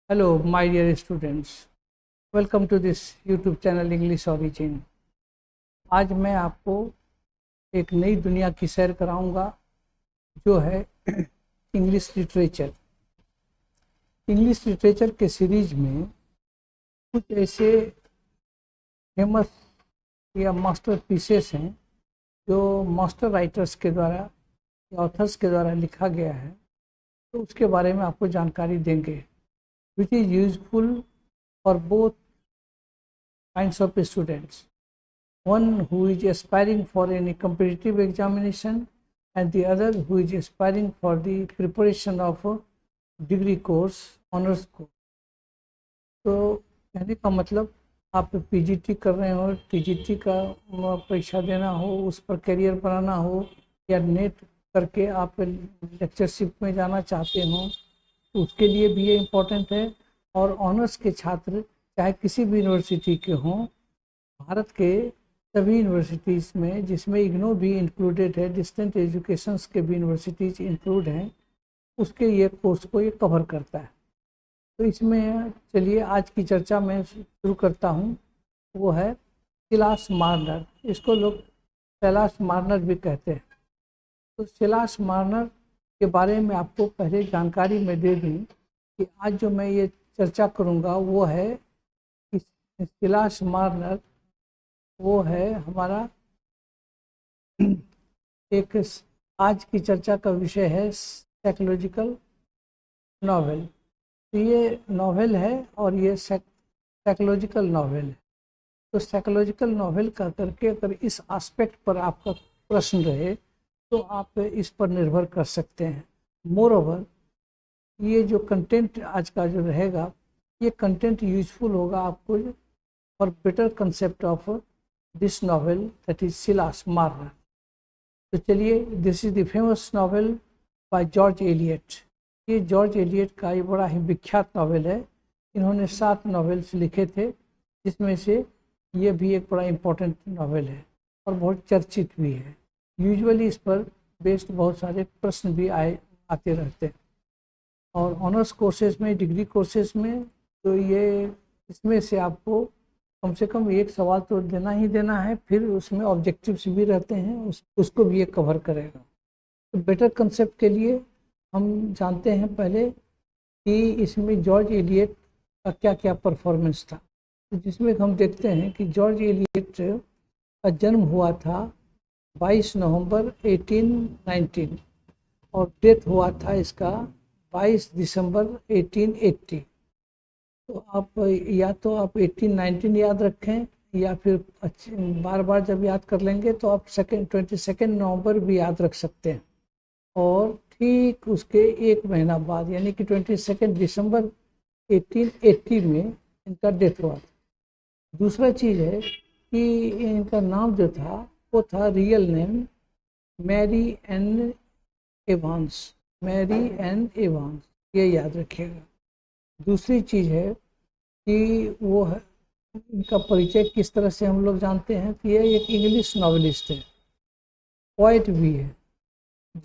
Hello, my dear students. Welcome to this YouTube channel English Origin. आज मैं आपको एक नई दुनिया की सैर कराऊंगा जो है इंग्लिश लिटरेचर। इंग्लिश लिटरेचर के सीरीज में कुछ ऐसे फेमस या मास्टर पीसेस हैं जो मास्टर राइटर्स के द्वारा या ऑथर्स के द्वारा लिखा गया है, तो उसके बारे में आपको जानकारी देंगे, which is useful for both kinds of students. One who is aspiring for any competitive examination and the other who is aspiring for the preparation of a degree course, honors course. तो कहने का मतलब आप PGT कर रहे हो, TGT का परीक्षा देना हो, उस पर करियर बनाना हो, या नेट करके आप लेक्चरशिप में जाना चाहते हो, तो उसके लिए भी ये इम्पोर्टेंट है। और ऑनर्स के छात्र चाहे किसी भी यूनिवर्सिटी के हों, भारत के सभी यूनिवर्सिटीज़ में, जिसमें इग्नो भी इंक्लूडेड है, डिस्टेंट एजुकेशंस के भी यूनिवर्सिटीज़ इंक्लूड हैं, उसके ये कोर्स को ये कवर करता है। तो इसमें चलिए आज की चर्चा मैं शुरू करता हूँ। वो है सिलास मार्नर। इसको लोग सिलास मार्नर भी कहते हैं। तो सिलास मार्नर के बारे में आपको पहले जानकारी मैं दे दूँ कि आज जो मैं ये चर्चा करूँगा वो है कि सिलास मार्नर वो है हमारा एक आज की चर्चा का विषय है साइकोलॉजिकल नॉवेल। तो ये नॉवेल है और ये साइकोलॉजिकल नॉवेल है। तो साइकोलॉजिकल नॉवेल का करके अगर इस एस्पेक्ट पर आपका प्रश्न रहे तो आप इस पर निर्भर कर सकते हैं। मोर ओवर ये जो कंटेंट आज का जो रहेगा, ये कंटेंट यूजफुल होगा आपको for better concept of this novel, that is Silas Marner. तो चलिए, this is the famous novel by George Eliot. ये जॉर्ज एलियट का ये बड़ा ही विख्यात नॉवेल है। इन्होंने 7 नॉवेल्स लिखे थे, जिसमें से ये भी एक बड़ा इम्पोर्टेंट नॉवेल है और बहुत चर्चित भी है। यूजुअली इस पर बेस्ड बहुत सारे प्रश्न भी आते रहते हैं। और ऑनर्स कोर्सेज में, डिग्री कोर्सेज में, तो ये इसमें से आपको कम से कम एक सवाल तो देना ही देना है। फिर उसमें ऑब्जेक्टिव्स भी रहते हैं, उसको भी ये कवर करेगा। तो बेटर कंसेप्ट के लिए हम जानते हैं पहले कि इसमें जॉर्ज एलियट का क्या क्या परफॉर्मेंस था। तो जिसमें हम देखते हैं कि जॉर्ज एलियट का जन्म हुआ था 22 नवंबर 1819 और डेथ हुआ था इसका 22 दिसंबर 1880। तो आप या तो आप 1819 याद रखें, या फिर बार बार जब याद कर लेंगे तो आप 22 नवंबर भी याद रख सकते हैं। और ठीक उसके एक महीना बाद यानी कि 22 दिसंबर 1880 में इनका डेथ हुआ था। दूसरा चीज़ है कि इनका नाम जो था वो था real name Mary Ann Evans. Mary Ann Evans, ये याद रखिएगा। दूसरी चीज़ है कि वो है इनका परिचय किस तरह से हम लोग जानते हैं कि ये एक इंग्लिश नॉवेलिस्ट है, पोएट भी है,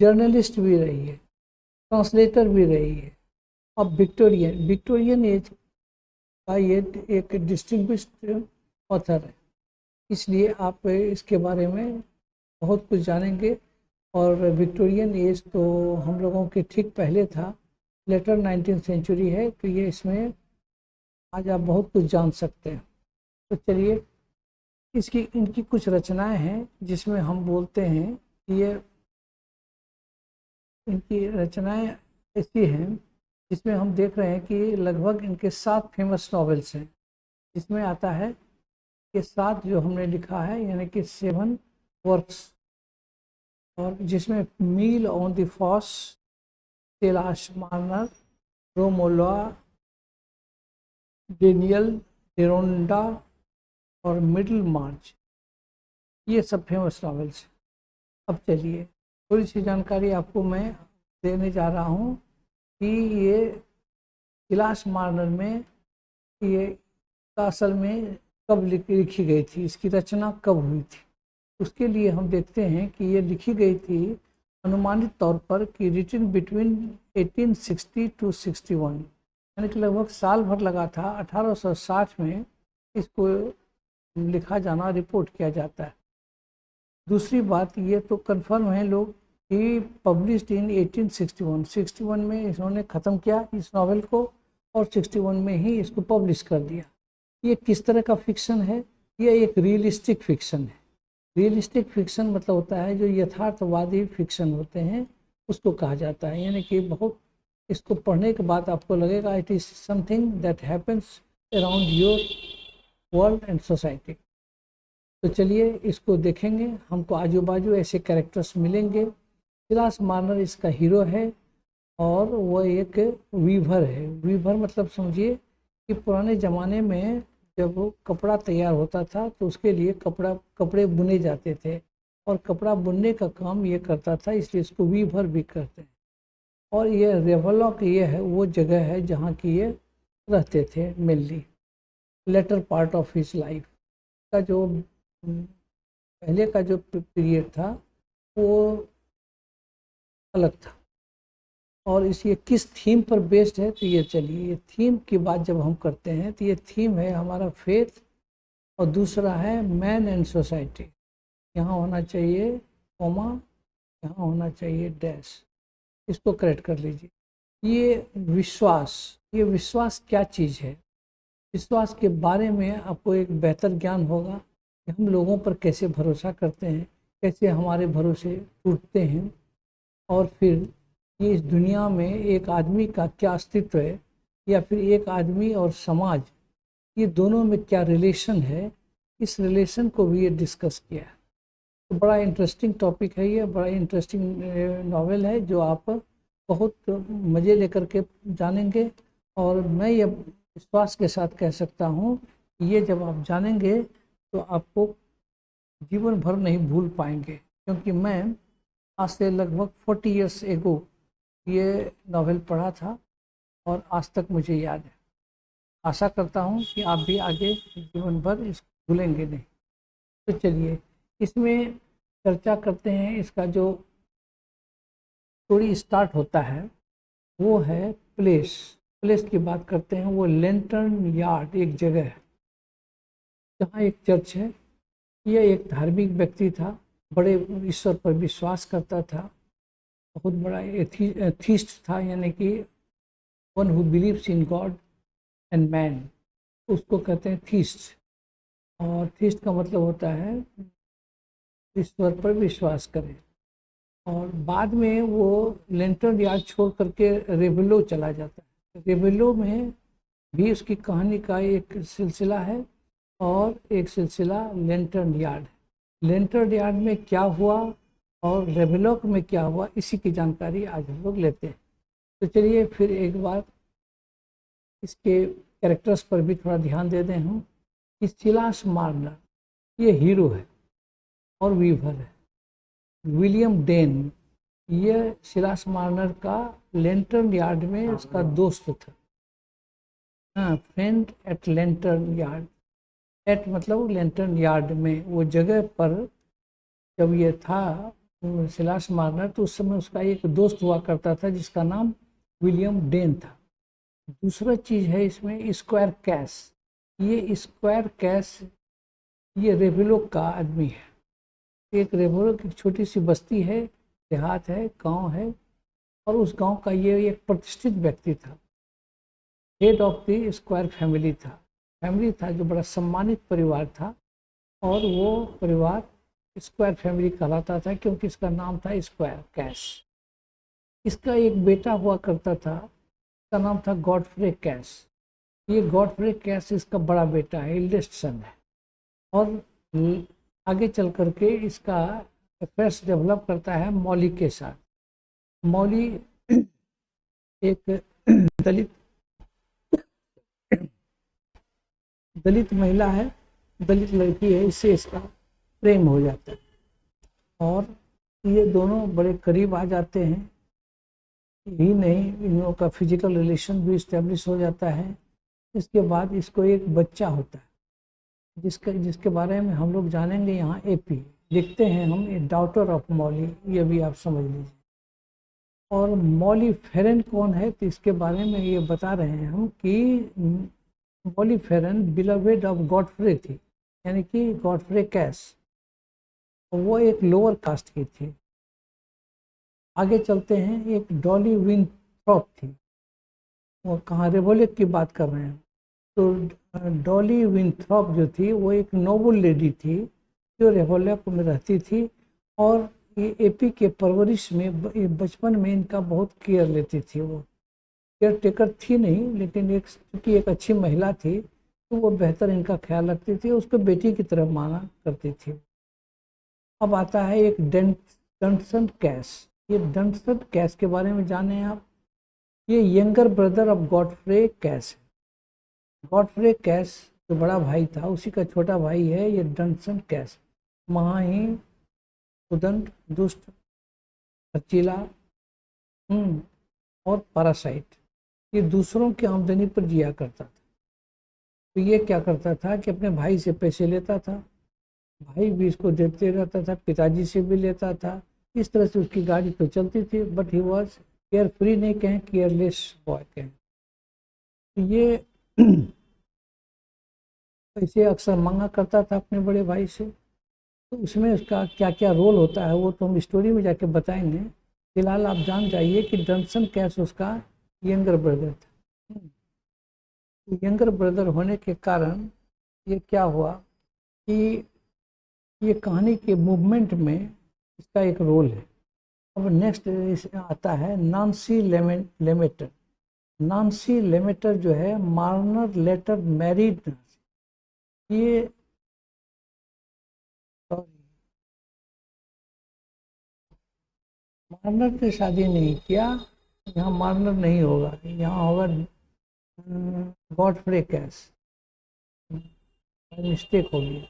जर्नलिस्ट भी रही है, ट्रांसलेटर भी रही है, और विक्टोरियन एज का ये एक डिस्टिंग्विश्ड ऑथर है। इसलिए आप इसके बारे में बहुत कुछ जानेंगे। और विक्टोरियन एज तो हम लोगों के ठीक पहले था, लेटर 19th सेंचुरी है, तो ये इसमें आज आप बहुत कुछ जान सकते हैं। तो चलिए, इनकी कुछ रचनाएं हैं जिसमें हम बोलते हैं कि ये इनकी रचनाएं ऐसी हैं जिसमें हम देख रहे हैं कि लगभग इनके 7 फेमस नॉवेल्स हैं, जिसमें आता है कि 7 जो हमने लिखा है यानी कि 7 वर्क्स, और जिसमें Mill on the Floss, Silas Marner, Romola, Daniel Deronda और मिडल मार्च, ये सब फेमस नॉवेल्स हैं। अब चलिए थोड़ी सी जानकारी आपको मैं देने जा रहा हूँ कि ये सिलास मार्नर में ये असल में कब लिखी गई थी, इसकी रचना कब हुई थी। उसके लिए हम देखते हैं कि ये लिखी गई थी अनुमानित तौर पर कि रिटन बिटवीन 1860 to 61, यानी कि लगभग साल भर लगा था 1860 में इसको लिखा जाना, रिपोर्ट किया जाता है। दूसरी बात ये तो कंफर्म है लोग कि पब्लिश्ड इन 1861 में इन्होंने ख़त्म किया इस नावल को और 61 में ही इसको पब्लिश कर दिया। ये किस तरह का फिक्शन है? ये एक रियलिस्टिक फिक्शन है। रियलिस्टिक फिक्शन मतलब होता है जो यथार्थवादी फिक्शन होते हैं उसको कहा जाता है। यानी कि बहुत इसको पढ़ने के बाद आपको लगेगा it is something that happens around your world and society. तो चलिए इसको देखेंगे। हमको आजू बाजू ऐसे कैरेक्टर्स मिलेंगे। सिलास मार्नर इसका हीरो है और वह एक वीवर है। वीवर मतलब समझिए कि पुराने ज़माने में जब कपड़ा तैयार होता था तो उसके लिए कपड़े बुने जाते थे और कपड़ा बुनने का काम ये करता था, इसलिए इसको वीवर भी करते हैं। और ये रेवलॉक ये है वो जगह है जहाँ की ये रहते थे mainly. Later part of his life का जो पहले का जो पीरियड था वो अलग था। और इस ये किस थीम पर बेस्ड है तो ये चलिए ये थीम की बात जब हम करते हैं तो ये थीम है हमारा फेथ और दूसरा है मैन एंड सोसाइटी। यहाँ होना चाहिए कॉमा, यहाँ होना चाहिए डैश, इसको करेक्ट कर लीजिए। ये विश्वास क्या चीज़ है? विश्वास के बारे में आपको एक बेहतर ज्ञान होगा कि हम लोगों पर कैसे भरोसा करते हैं, कैसे हमारे भरोसे टूटते हैं, और फिर ये इस दुनिया में एक आदमी का क्या अस्तित्व है या फिर एक आदमी और समाज, ये दोनों में क्या रिलेशन है, इस रिलेशन को भी ये डिस्कस किया है। तो बड़ा इंटरेस्टिंग टॉपिक है ये, बड़ा इंटरेस्टिंग नॉवेल है जो आप बहुत मज़े लेकर के जानेंगे। और मैं ये विश्वास के साथ कह सकता हूँ कि ये जब आप जानेंगे तो आपको जीवन भर नहीं भूल पाएंगे, क्योंकि मैं आज से लगभग 40 ईयर्स एगो ये नॉवेल पढ़ा था और आज तक मुझे याद है। आशा करता हूँ कि आप भी आगे जीवन भर इसको भूलेंगे नहीं। तो चलिए इसमें चर्चा करते हैं। इसका जो स्टोरी स्टार्ट होता है वो है प्लेस की बात करते हैं। वो लेंटर्न यार्ड एक जगह है जहाँ एक चर्च है। यह एक धार्मिक व्यक्ति था, बड़े ईश्वर पर विश्वास करता था, बहुत बड़ा एथीस्ट था, यानी कि one who believes in God and man, उसको कहते हैं थीस्ट। और थीस्ट का मतलब होता है ईश्वर पर विश्वास करें। और बाद में वो लेंटर्न यार्ड छोड़ करके रेबेलो चला जाता है। रेबेलो में भी उसकी कहानी का एक सिलसिला है और एक सिलसिला लेंटर्न यार्ड। लेंटर्न यार्ड में क्या हुआ और रेबेलोक में क्या हुआ, इसी की जानकारी आज हम लोग लेते हैं। तो चलिए फिर एक बार इसके कैरेक्टर्स पर भी थोड़ा ध्यान दे दें हम। कि सिलास मार्नर ये हीरो है और वीवर है। विलियम डेन ये सिलास मार्नर का लेंटर्न यार्ड में उसका दोस्त था। हाँ, friend at Lantern Yard. At मतलब लेंटर्न यार्ड में, वो जगह पर जब ये था सिलास मार्नर तो उस समय उसका एक दोस्त हुआ करता था जिसका नाम विलियम डेन था। दूसरा चीज़ है इसमें स्क्वायर कैश। ये स्क्वायर कैश ये रेबेलोक का आदमी है। एक रेबेलोक एक छोटी सी बस्ती है, देहात है, गांव है, और उस गांव का ये एक प्रतिष्ठित व्यक्ति था। Head of the square family था जो बड़ा सम्मानित परिवार था। और वो परिवार स्क्वायर फैमिली कहलाता था क्योंकि इसका नाम था स्क्वायर कैश। इसका एक बेटा हुआ करता था, इसका नाम था गॉडफ्रे कैश। ये गॉडफ्रे कैश इसका बड़ा बेटा है, एल्डेस्ट सन है। और आगे चल करके इसका अफेयर्स डेवलप करता है मॉली के साथ। मॉली एक दलित महिला है, दलित लड़की है, इससे इसका प्रेम हो जाता है और ये दोनों बड़े करीब आ जाते हैं। ही नहीं, इन लोगों का फिजिकल रिलेशन भी इस्टेब्लिश हो जाता है। इसके बाद इसको एक बच्चा होता है जिसके बारे में हम लोग जानेंगे। यहाँ एपी लिखते हैं हम, ए डॉटर ऑफ मॉली, ये भी आप समझ लीजिए। और मॉलिफेरन कौन है, तो इसके बारे में ये बता रहे हैं हम कि मॉलिफेरन बिलवेड ऑफ गॉडफ्रे थी, यानी कि गॉडफ्रे कैस, वो एक लोअर कास्ट की थी। आगे चलते हैं, एक डॉली विंथ्रॉप थी, वो कहाँ रेवोलेट की बात कर रहे हैं। तो डॉली विंथ्रॉप जो थी वो एक नोबल लेडी थी जो रेवोलेट में रहती थी, और ये एपी के परवरिश में बचपन में इनका बहुत केयर लेती थी। वो केयर टेकर थी नहीं, लेकिन एक चूँकि एक अच्छी महिला थी तो वो बेहतर इनका ख्याल रखती थी, उसको बेटी की तरह माना करती थी। अब आता है एक डंसन कैस। ये डंसन कैस के बारे में जाने आप। ये यंगर ब्रदर ऑफ गॉडफ्रे कैस है। गॉडफ्रे कैस जो बड़ा भाई था उसी का छोटा भाई है ये डंसन कैस। महाहीन, उदंड, दुष्ट, खर्चीला और पैरासाइट, ये दूसरों की आमदनी पर जिया करता था। तो ये क्या करता था कि अपने भाई से पैसे लेता था, भाई भी इसको देते रहता था, पिताजी से भी लेता था। इस तरह से उसकी गाड़ी तो चलती थी, but he was care free नहीं कहें, केयरलेस बॉय कहें। तो ये पैसे अक्सर मांगा करता था अपने बड़े भाई से। तो उसमें उसका क्या क्या रोल होता है वो तो हम स्टोरी में जाके बताएंगे। फिलहाल आप जान जाइए कि डंसन कैस उसका यंगर ब्रदर था। यंगर ब्रदर होने के कारण ये क्या हुआ कि ये कहानी के मूवमेंट में इसका एक रोल है। अब नेक्स्ट आता है नांसी लेमेटर। नांसी लेमेटर जो है मार्नर लेटर मैरिड, ये मार्नर ने शादी नहीं किया, यहाँ मार्नर नहीं होगा, यहाँ होगा गॉडफ्रे कैस। मिस्टेक हो गया,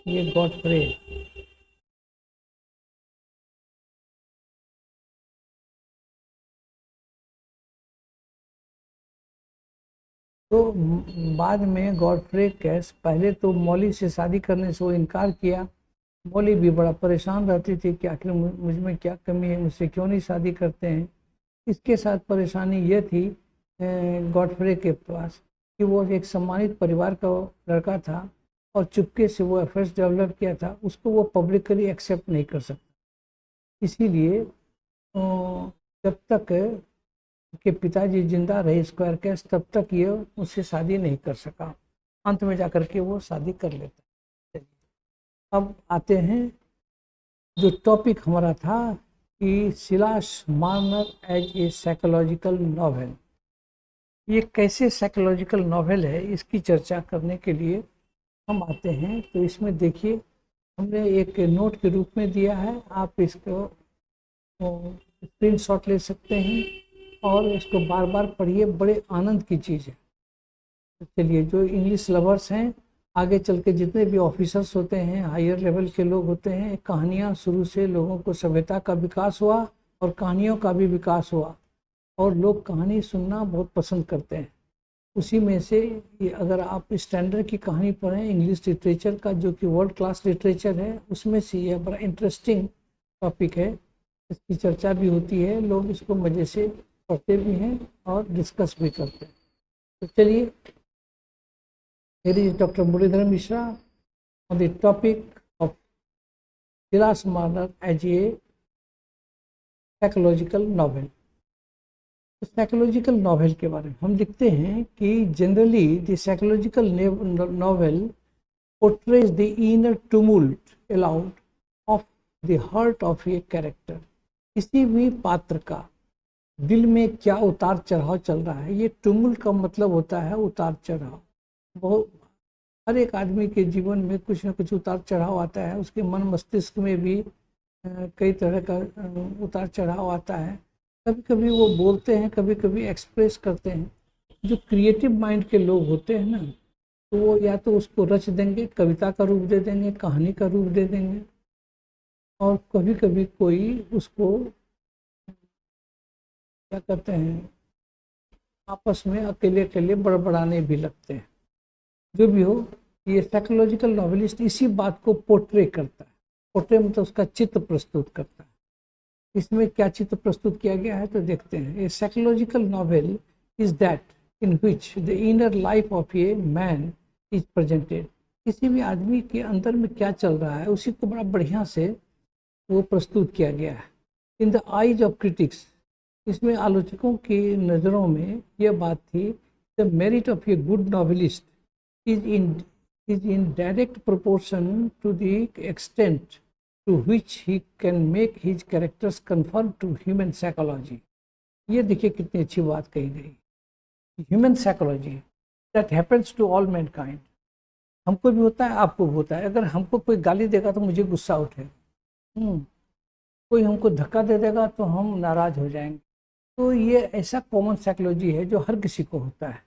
ये गॉडफ्रे। तो बाद में गॉडफ्रे कैस पहले तो मॉली से शादी करने से वो इनकार किया। मॉली भी बड़ा परेशान रहती थी कि आखिर मुझ में क्या कमी है, मुझसे क्यों नहीं शादी करते हैं। इसके साथ परेशानी ये थी गॉडफ्रे के पास कि वो एक सम्मानित परिवार का लड़का था और चुपके से वो अफेयर्स डेवलप किया था, उसको वो पब्लिकली एक्सेप्ट नहीं कर सकता। इसीलिए जब तक के पिताजी जिंदा रहे स्क्वायर कैस, तब तक ये उससे शादी नहीं कर सका। अंत में जाकर के वो शादी कर लेता। अब आते हैं जो टॉपिक हमारा था कि Silas Marner as a psychological novel. ये कैसे साइकोलॉजिकल नॉवेल है इसकी चर्चा करने के लिए हम आते हैं। तो इसमें देखिए हमने एक नोट के रूप में दिया है, आप इसको स्क्रीन शॉट ले सकते हैं और इसको बार बार पढ़िए, बड़े आनंद की चीज़ है। तो चलिए, जो इंग्लिश लवर्स हैं, आगे चल के जितने भी ऑफिसर्स होते हैं, हायर लेवल के लोग होते हैं, कहानियाँ शुरू से लोगों को सभ्यता का विकास हुआ और कहानियों का भी विकास हुआ और लोग कहानी सुनना बहुत पसंद करते हैं। उसी में से ये अगर आप स्टैंडर्ड की कहानी पढ़ें इंग्लिश लिटरेचर का, जो कि वर्ल्ड क्लास लिटरेचर है, उसमें से यह बड़ा इंटरेस्टिंग टॉपिक है। इसकी चर्चा भी होती है, लोग इसको मज़े से पढ़ते भी हैं और डिस्कस भी करते हैं। तो चलिए, here is Dr. Muridhar Mishra on the topic of Silas Marner as a psychological novel. तो साइकोलॉजिकल नॉवेल के बारे में हम लिखते हैं कि generally the psychological novel portrays the inner tumult aloud of the heart of a character. किसी भी पात्र का दिल में क्या उतार चढ़ाव चल रहा है, ये टुमुल्ट का मतलब होता है उतार चढ़ाव। बहुत हर एक आदमी के जीवन में कुछ न कुछ उतार चढ़ाव आता है, उसके मन मस्तिष्क में भी कई तरह का उतार चढ़ाव आता है। कभी कभी वो बोलते हैं, कभी कभी एक्सप्रेस करते हैं। जो क्रिएटिव माइंड के लोग होते हैं ना, तो वो या तो उसको रच देंगे, कविता का रूप दे देंगे, कहानी का रूप दे देंगे, और कभी कभी कोई उसको क्या कहते हैं, आपस में अकेले अकेले बड़बड़ाने भी लगते हैं। जो भी हो, ये साइकोलॉजिकल नॉवेलिस्ट इसी बात को पोर्ट्रे करता है। पोर्ट्रे मतलब उसका चित्र प्रस्तुत करता है। इसमें क्या चित्र प्रस्तुत किया गया है तो देखते हैं। ए psychological novel is that in which the inner life of a man is presented. किसी भी आदमी के अंदर में क्या चल रहा है उसी को बड़ा बढ़िया से वो प्रस्तुत किया गया है। In the eyes of critics, इसमें आलोचकों की नज़रों में यह बात थी, the merit of a good novelist is in direct proportion to the extent to which he can make his characters conform to human psychology। ये देखिए कितनी अच्छी बात कही गई। Human psychology that happens to all mankind, हमको भी होता है, आपको भी होता है। अगर हमको कोई गाली देगा तो मुझे गुस्सा उठेगा, कोई हमको धक्का दे देगा तो हम नाराज हो जाएंगे। तो ये ऐसा कॉमन साइकोलॉजी है जो हर किसी को होता है।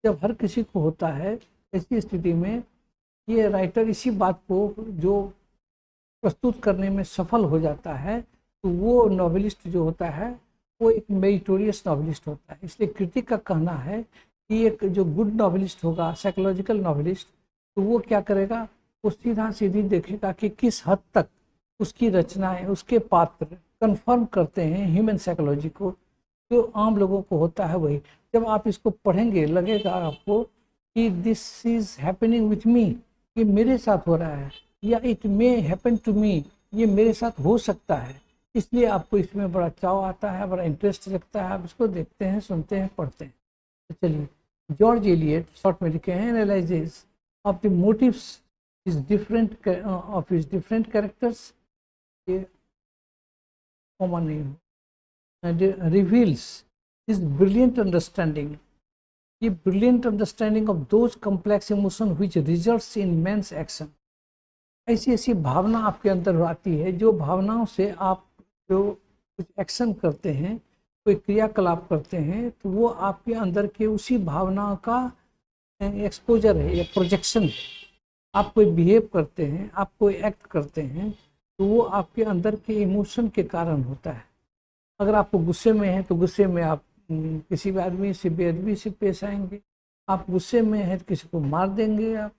जब हर किसी को होता है ऐसी स्थिति में ये राइटर इसी बात को जो प्रस्तुत करने में सफल हो जाता है तो वो नॉवेलिस्ट जो होता है वो एक मेरिटोरियस नॉवेलिस्ट होता है। इसलिए क्रिटिक का कहना है कि एक जो गुड नॉवेलिस्ट होगा, साइकोलॉजिकल नॉवेलिस्ट, तो वो क्या करेगा, वो सीधा सीधी देखेगा कि किस हद तक उसकी रचनाएं, उसके पात्र कंफर्म करते हैं ह्यूमन साइकोलॉजी को, जो आम लोगों को होता है वही। जब आप इसको पढ़ेंगे लगेगा आपको कि this is happening with me, ये मेरे साथ हो रहा है, या it may happen to me, ये मेरे साथ हो सकता है। इसलिए आपको इसमें बड़ा चाव आता है, बड़ा इंटरेस्ट लगता है, आप इसको देखते हैं, सुनते हैं, पढ़ते हैं। तो चलिए, जॉर्ज एलियट शॉर्ट में लिखे हैं, analyses of the motives is different of his different characters, ये कॉमन नहीं हो, रिवील्स हिज ब्रिलियंट अंडरस्टैंडिंग, ये brilliant understanding of those complex emotion which results in man's action. ऐसी ऐसी भावना आपके अंदर आती है जो भावनाओं से आप जो कुछ एक्शन करते हैं, कोई क्रियाकलाप करते हैं, तो वो आपके अंदर के उसी भावना का एक्सपोजर है या प्रोजेक्शन है। आप कोई बिहेव करते हैं, आप कोई एक्ट करते हैं, तो वो आपके अंदर के इमोशन के कारण होता है। अगर आपको गुस्से में है तो गुस्से में आप किसी भी आदमी से बेअदबी से पेश आएंगे, आप गुस्से में हैं तो किसी को मार देंगे आप।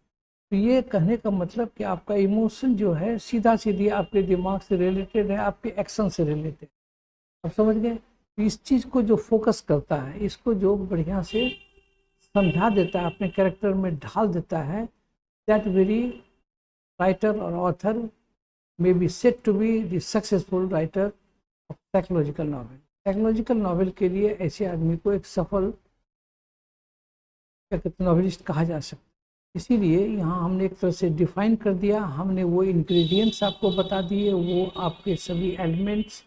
तो ये कहने का मतलब कि आपका इमोशन जो है सीधा सीधी आपके दिमाग से रिलेटेड है, आपके एक्शन से रिलेटेड। आप समझ गए? तो इस चीज़ को जो फोकस करता है, इसको जो बढ़िया से समझा देता है, अपने कैरेक्टर में ढाल देता है, दैट वेरी राइटर और author may be said to be the successful writer of psychological novel. Psychological novel के लिए ऐसे आदमी को एक सफल क्या कहते हैं नॉवेलिस्ट कहा जा सकता है। इसीलिए यहाँ हमने एक तरह से डिफाइन कर दिया, हमने वो इंग्रेडिएंट्स आपको बता दिए, वो आपके सभी एलिमेंट्स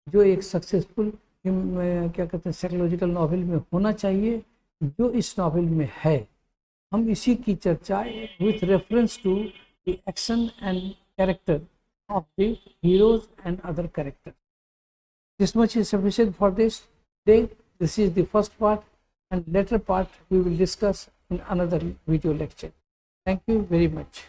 जो एक सक्सेसफुल क्या कहते हैं साइकोलॉजिकल नॉवेल में होना चाहिए, जो इस नॉवेल में है। हम इसी की चर्चा with reference to the action and character of the heroes and other characters. This much is sufficient for this day. This is the first part, and later part we will discuss in another video lecture. Thank you very much.